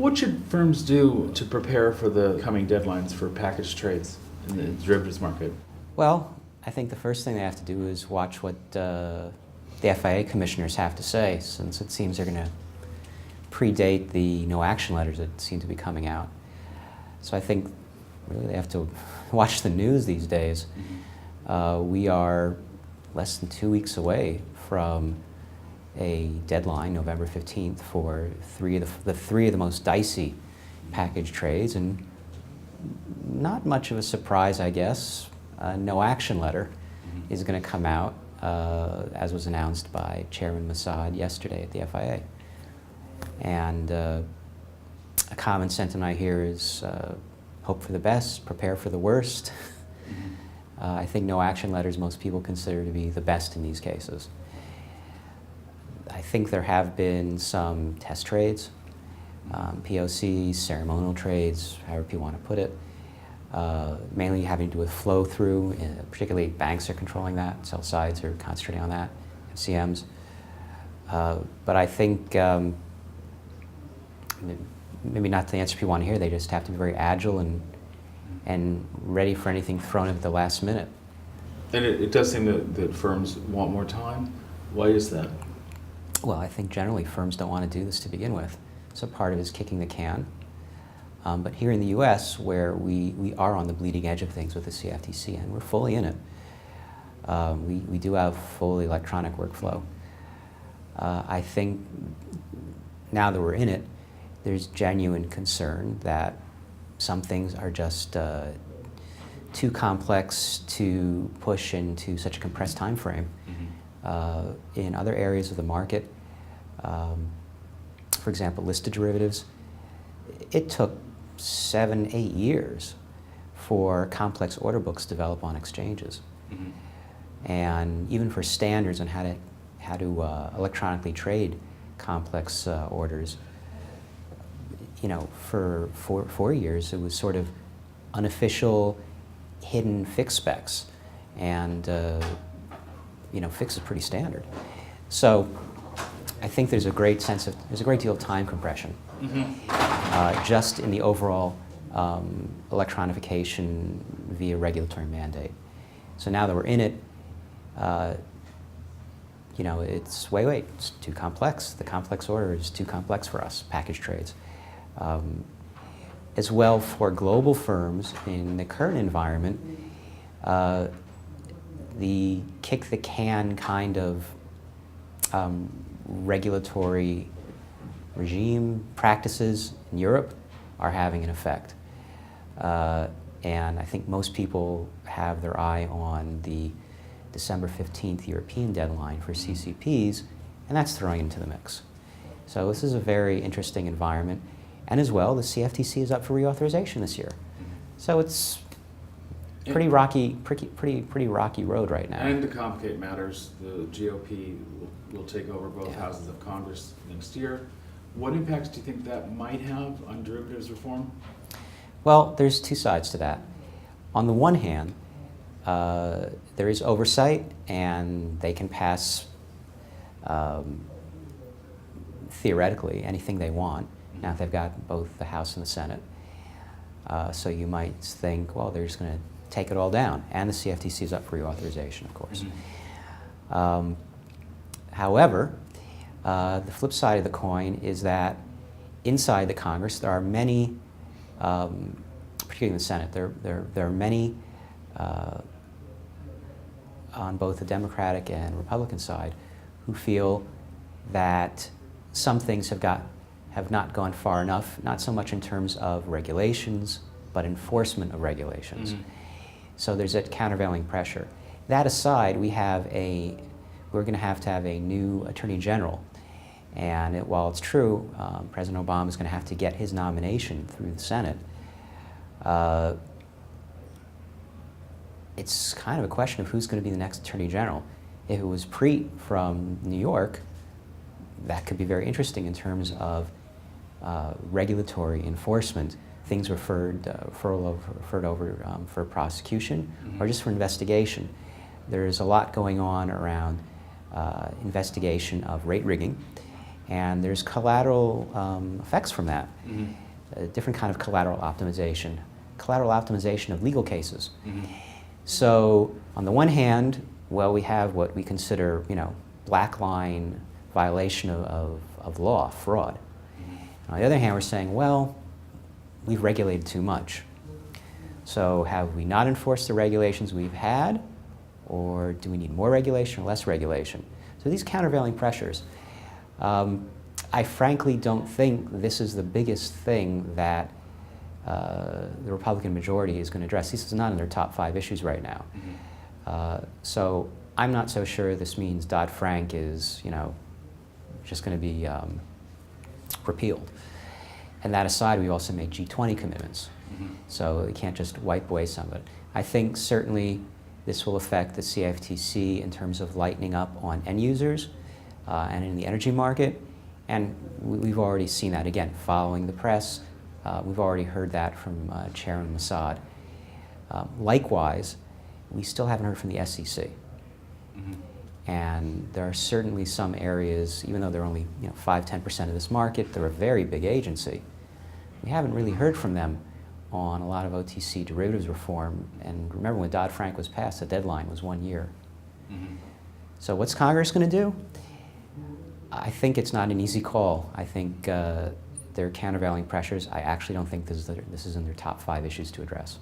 What should firms do to prepare for the coming deadlines for package trades in the derivatives market? Well, I think the first thing they have to do is watch what the FIA commissioners have to say, since it seems they're going to predate the no action letters that seem to be coming out. So I think really they have to watch the news these days. We are less than 2 weeks away from a deadline, November 15th, for three of the most dicey package trades, and not much of a surprise, I guess. No action letter is going to come out, as was announced by Chairman Mossad yesterday at the FIA. And a common sentiment I hear is hope for the best, prepare for the worst. I think no action letters most people consider to be the best in these cases. I think there have been some test trades, POCs, ceremonial trades, however people want to put it, mainly having to do with flow through, particularly banks are controlling that, sell sides are concentrating on that, CMs. But I think maybe not the answer people want to hear, they just have to be very agile and ready for anything thrown at the last minute. And it does seem that firms want more time. Why is that? Well, I think generally firms don't want to do this to begin with. So part of it is kicking the can. But here in the US, where we are on the bleeding edge of things with the CFTC, and we're fully in it, we do have full electronic workflow. I think now that we're in it, there's genuine concern that some things are just too complex to push into such a compressed time frame. In other areas of the market, for example, listed derivatives, it took 7-8 years for complex order books to develop on exchanges. And even for standards on how to electronically trade complex orders, you know, for 4 years it was sort of unofficial, hidden fix specs, and you know, fix is pretty standard. So I think there's a great deal of time compression just in the overall electronification via regulatory mandate. So now that we're in it, you know, it's wait, it's too complex. The complex order is too complex for us, package trades. As well, for global firms in the current environment, the kick the can kind of regulatory regime practices in Europe are having an effect. And I think most people have their eye on the December 15th European deadline for CCPs, and that's throwing into the mix. So this is a very interesting environment. And as well, the CFTC is up for reauthorization this year. So it's pretty rocky road right now. And to complicate matters, the GOP will take over both houses of Congress next year. What impacts do you think that might have on derivatives reform? Well, there's two sides to that. On the one hand, there is oversight, and they can pass, theoretically, anything they want. Now, they've got both the House and the Senate. So you might think, well, they're just going to take it all down. And the CFTC is up for reauthorization, of course. However, the flip side of the coin is that inside the Congress, there are many, particularly in the Senate, there are many on both the Democratic and Republican side who feel that some things have not gone far enough, not so much in terms of regulations, but enforcement of regulations. So there's that countervailing pressure. That aside, we're going to have a new Attorney General. And while it's true, President Obama is going to have to get his nomination through the Senate, it's kind of a question of who's going to be the next Attorney General. If it was Preet from New York, that could be very interesting in terms of regulatory enforcement, things referred over for prosecution or just for investigation. There's a lot going on around investigation of rate rigging, And there's collateral effects from that. Mhm. A different kind of collateral optimization of legal cases. Mhm. So on the one hand, well, we have what we consider, black line violation of law, fraud. On the other hand, we're saying, well, we've regulated too much. So have we not enforced the regulations we've had, or do we need more regulation or less regulation? So these countervailing pressures. I frankly don't think this is the biggest thing that the Republican majority is going to address. This is not in their top 5 issues right now. Mhm. So I'm not so sure this means Dodd-Frank is, just going to be repealed. And that aside, we also made G20 commitments. Mhm. So we can't just wipe away some of it. I think certainly this will affect the CFTC in terms of lightening up on end users and in the energy market. And we've already seen that, again, following the press. We've already heard that from Chairman Mossad. Likewise, we still haven't heard from the SEC. Mhm. And there are certainly some areas, even though they're only 5–10% of this market, they're a very big agency. We haven't really heard from them on a lot of OTC derivatives reform. And remember, when Dodd-Frank was passed, the deadline was 1 year. Mhm. So what's Congress going to do? I think it's not an easy call. I think there are countervailing pressures. I actually don't think this is in their top 5 issues to address.